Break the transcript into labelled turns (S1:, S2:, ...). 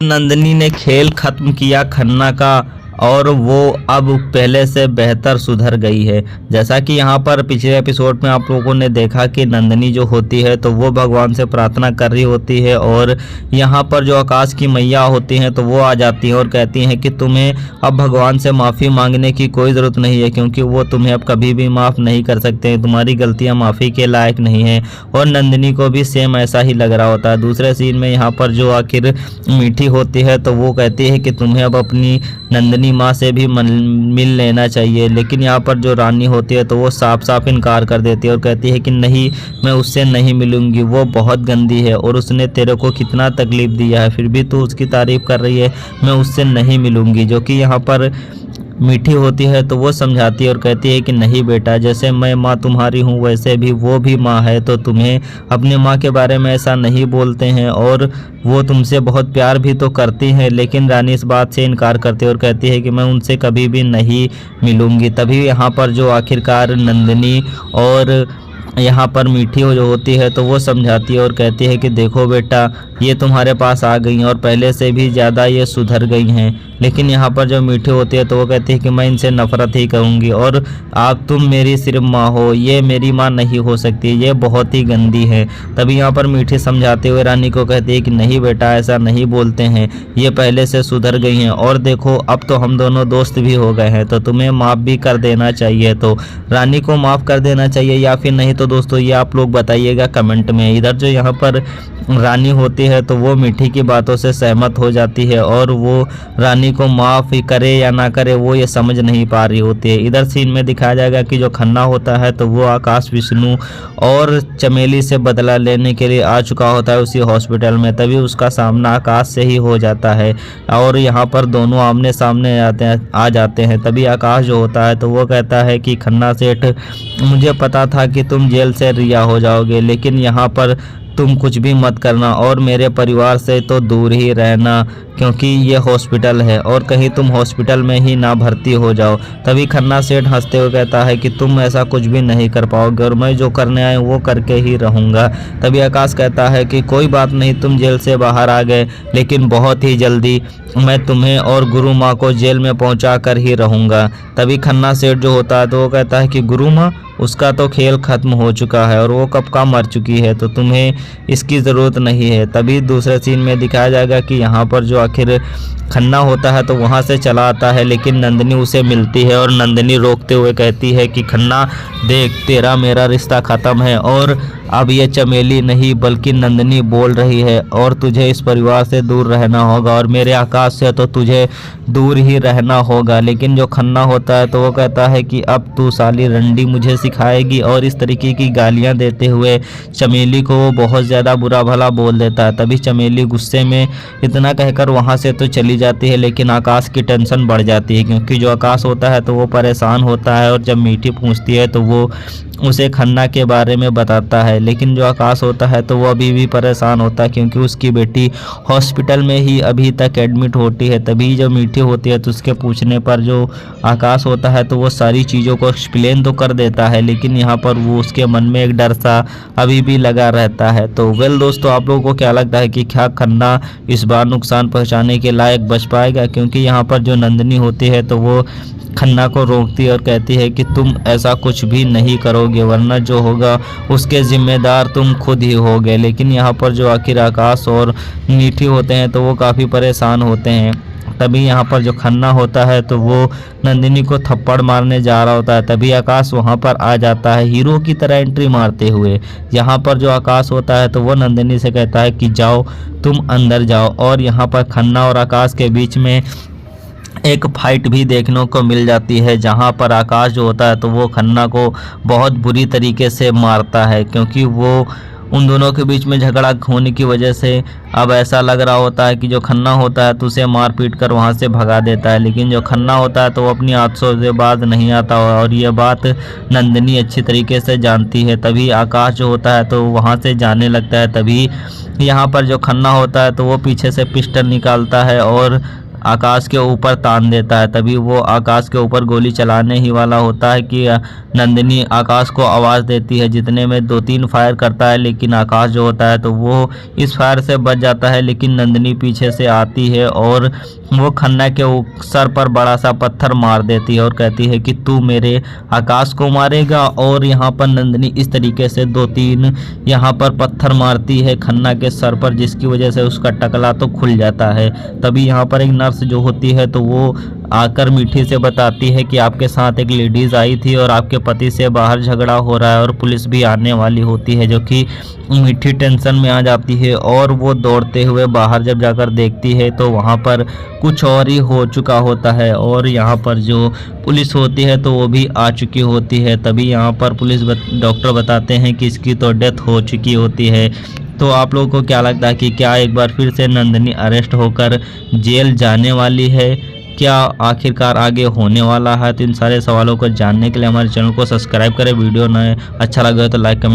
S1: नंदिनी ने खेल खत्म किया खन्ना का और वो अब पहले से बेहतर सुधर गई है। जैसा कि यहाँ पर पिछले एपिसोड में आप लोगों ने देखा कि नंदिनी जो होती है तो वो भगवान से प्रार्थना कर रही होती है और यहाँ पर जो आकाश की मैया होती हैं तो वो आ जाती हैं और कहती हैं कि तुम्हें अब भगवान से माफ़ी मांगने की कोई ज़रूरत नहीं है, क्योंकि वो तुम्हें अब कभी भी माफ़ नहीं कर सकते, तुम्हारी गलतियाँ माफ़ी के लायक नहीं हैं। और नंदिनी को भी सेम ऐसा ही लग रहा होता है। दूसरे सीन में यहाँ पर जो आखिर मीठी होती है तो वो कहती है कि तुम्हें अब अपनी नंदिनी माँ से भी मिल लेना चाहिए, लेकिन यहाँ पर जो रानी होती है तो वो साफ साफ इनकार कर देती है और कहती है कि नहीं, मैं उससे नहीं मिलूंगी, वो बहुत गंदी है और उसने तेरे को कितना तकलीफ दिया है, फिर भी तू उसकी तारीफ कर रही है, मैं उससे नहीं मिलूंगी। जो कि यहाँ पर मीठी होती है तो वो समझाती है और कहती है कि नहीं बेटा, जैसे मैं माँ तुम्हारी हूँ वैसे भी वो भी माँ है, तो तुम्हें अपने माँ के बारे में ऐसा नहीं बोलते हैं और वो तुमसे बहुत प्यार भी तो करती हैं। लेकिन रानी इस बात से इनकार करती है और कहती है कि मैं उनसे कभी भी नहीं मिलूँगी। तभी यहाँ पर जो आखिरकार नंदिनी और यहाँ पर मीठी जो होती है तो वो समझाती है और कहती है कि देखो बेटा, ये तुम्हारे पास आ गई हैं और पहले से भी ज़्यादा ये सुधर गई हैं। लेकिन यहाँ पर जो मीठी होती है तो वो कहती है कि मैं इनसे नफ़रत ही करूँगी और तुम मेरी सिर्फ माँ हो, ये मेरी माँ नहीं हो सकती, ये बहुत ही गंदी है। तभी यहाँ पर मीठी समझाते हुए रानी को कहती है कि नहीं बेटा, ऐसा नहीं बोलते हैं, ये पहले से सुधर गई हैं और देखो अब तो हम दोनों दोस्त भी हो गए हैं, तो तुम्हें माफ़ भी कर देना चाहिए। तो रानी को माफ़ कर देना चाहिए या फिर नहीं, तो दोस्तों ये आप लोग बताइएगा कमेंट में। इधर जो यहाँ पर रानी होती है तो वो मीठी की बातों से सहमत हो जाती है और वो रानी को माफ़ करे या ना करे वो ये समझ नहीं पा रही होती है। इधर सीन में दिखाया जाएगा कि जो खन्ना होता है तो वो आकाश, विष्णु और चमेली से बदला लेने के लिए आ चुका होता है उसी हॉस्पिटल में। तभी उसका सामना आकाश से ही हो जाता है और यहाँ पर दोनों आमने सामने आ जाते हैं। तभी आकाश जो होता है तो वो कहता है कि खन्ना सेठ, मुझे पता था कि तुम जेल से रिहा हो जाओगे, लेकिन यहाँ पर तुम कुछ भी मत करना और मेरे परिवार से तो दूर ही रहना, क्योंकि ये हॉस्पिटल है और कहीं तुम हॉस्पिटल में ही ना भर्ती हो जाओ। तभी खन्ना सेठ हंसते हुए कहता है कि तुम ऐसा कुछ भी नहीं कर पाओगे और मैं जो करने आए वो करके ही रहूँगा। तभी आकाश कहता है कि कोई बात नहीं, तुम जेल से बाहर आ गए, लेकिन बहुत ही जल्दी मैं तुम्हें और गुरु माँ को जेल में पहुँचा कर ही रहूँगा। तभी खन्ना सेठ जो होता है तो वो कहता है कि गुरु माँ, उसका तो खेल खत्म हो चुका है और वो कब का मर चुकी है, तो तुम्हें इसकी ज़रूरत नहीं है। तभी दूसरे सीन में दिखाया जाएगा कि यहाँ पर जो आखिर खन्ना होता है तो वहाँ से चला आता है, लेकिन नंदिनी उसे मिलती है और नंदिनी रोकते हुए कहती है कि खन्ना देख, तेरा मेरा रिश्ता ख़त्म है और अब ये चमेली नहीं बल्कि नंदिनी बोल रही है और तुझे इस परिवार से दूर रहना होगा और मेरे आकाश से तो तुझे दूर ही रहना होगा। लेकिन जो खन्ना होता है तो वो कहता है कि अब तू साली रंडी मुझे सिखाएगी और इस तरीके की गालियां देते हुए चमेली को वो बहुत ज़्यादा बुरा भला बोल देता है। तभी चमेली गुस्से में इतना कहकर वहाँ से तो चली जाती है, लेकिन आकाश की टेंशन बढ़ जाती है, क्योंकि जो आकाश होता है तो वो परेशान होता है और जब मीठी पूछती है तो वो उसे खन्ना के बारे में बताता है। लेकिन जो आकाश होता है तो वो अभी भी परेशान होता है, क्योंकि उसकी बेटी हॉस्पिटल में ही अभी तक एडमिट होती है। तभी जो मीठी होती है तो उसके पूछने पर जो आकाश होता है तो वो सारी चीज़ों को एक्सप्लेन तो कर देता है, लेकिन यहाँ पर वो उसके मन में एक डर सा अभी भी लगा रहता है। तो वेल दोस्तों, आप लोगों को क्या लगता है कि क्या खन्ना इस बार नुकसान पहुँचाने के लायक बच पाएगा? क्योंकि यहाँ पर जो नंदिनी होती है तो वो खन्ना को रोकती है और कहती है कि तुम ऐसा कुछ भी नहीं करोगे, वरना जो होगा उसके जिम्मेदार तुम खुद ही होगे। लेकिन यहाँ पर जो आखिर आकाश और मीठी होते हैं तो वो काफ़ी परेशान होते हैं। तभी यहाँ पर जो खन्ना होता है तो वो नंदिनी को थप्पड़ मारने जा रहा होता है। तभी आकाश वहाँ पर आ जाता है हीरो की तरह एंट्री मारते हुए। यहाँ पर जो आकाश होता है तो वो नंदिनी से कहता है कि जाओ, तुम अंदर जाओ। और यहाँ पर खन्ना और आकाश के बीच में एक फाइट भी देखने को मिल जाती है, जहां पर आकाश जो होता है तो वो खन्ना को बहुत बुरी तरीके से मारता है, क्योंकि वो उन दोनों के बीच में झगड़ा होने की वजह से अब ऐसा लग रहा होता है कि जो खन्ना होता है तो उसे मार पीट कर वहाँ से भगा देता है। लेकिन जो खन्ना होता है तो वो अपनी आदतों से बाज नहीं आता और ये बात नंदिनी अच्छी तरीके से जानती है। तभी आकाश जो होता है तो वहाँ से जाने लगता है। तभी यहाँ पर जो खन्ना होता है तो वो पीछे से पिस्टल निकालता है और आकाश के ऊपर तान देता है। तभी वो आकाश के ऊपर गोली चलाने ही वाला होता है कि नंदिनी आकाश को आवाज़ देती है, जितने में 2-3 फायर करता है, लेकिन आकाश जो होता है तो वो इस फायर से बच जाता है। लेकिन नंदिनी पीछे से आती है और वो खन्ना के सर पर बड़ा सा पत्थर मार देती है और कहती है कि तू मेरे आकाश को मारेगा। और यहाँ पर नंदिनी इस तरीके से 2-3 यहाँ पर पत्थर मारती है खन्ना के सर पर, जिसकी वजह से उसका टकला तो खुल जाता है। तभी यहाँ पर एक नर्स जो होती है तो वो आकर मीठी से बताती है कि आपके साथ एक लेडीज़ आई थी और आपके पति से बाहर झगड़ा हो रहा है और पुलिस भी आने वाली होती है, जो कि मीठी टेंशन में आ जाती है। और वो दौड़ते हुए बाहर जब जाकर देखती है तो वहाँ पर कुछ और ही हो चुका होता है और यहाँ पर जो पुलिस होती है तो वो भी आ चुकी होती है। तभी यहाँ पर डॉक्टर बताते हैं कि इसकी तो डेथ हो चुकी होती है। तो आप लोगों को क्या लगता है कि क्या एक बार फिर से नंदिनी अरेस्ट होकर जेल जाने वाली है? क्या आखिरकार आगे होने वाला है? तो इन सारे सवालों को जानने के लिए हमारे चैनल को सब्सक्राइब करें। वीडियो नए अच्छा लगे तो लाइक कमेंट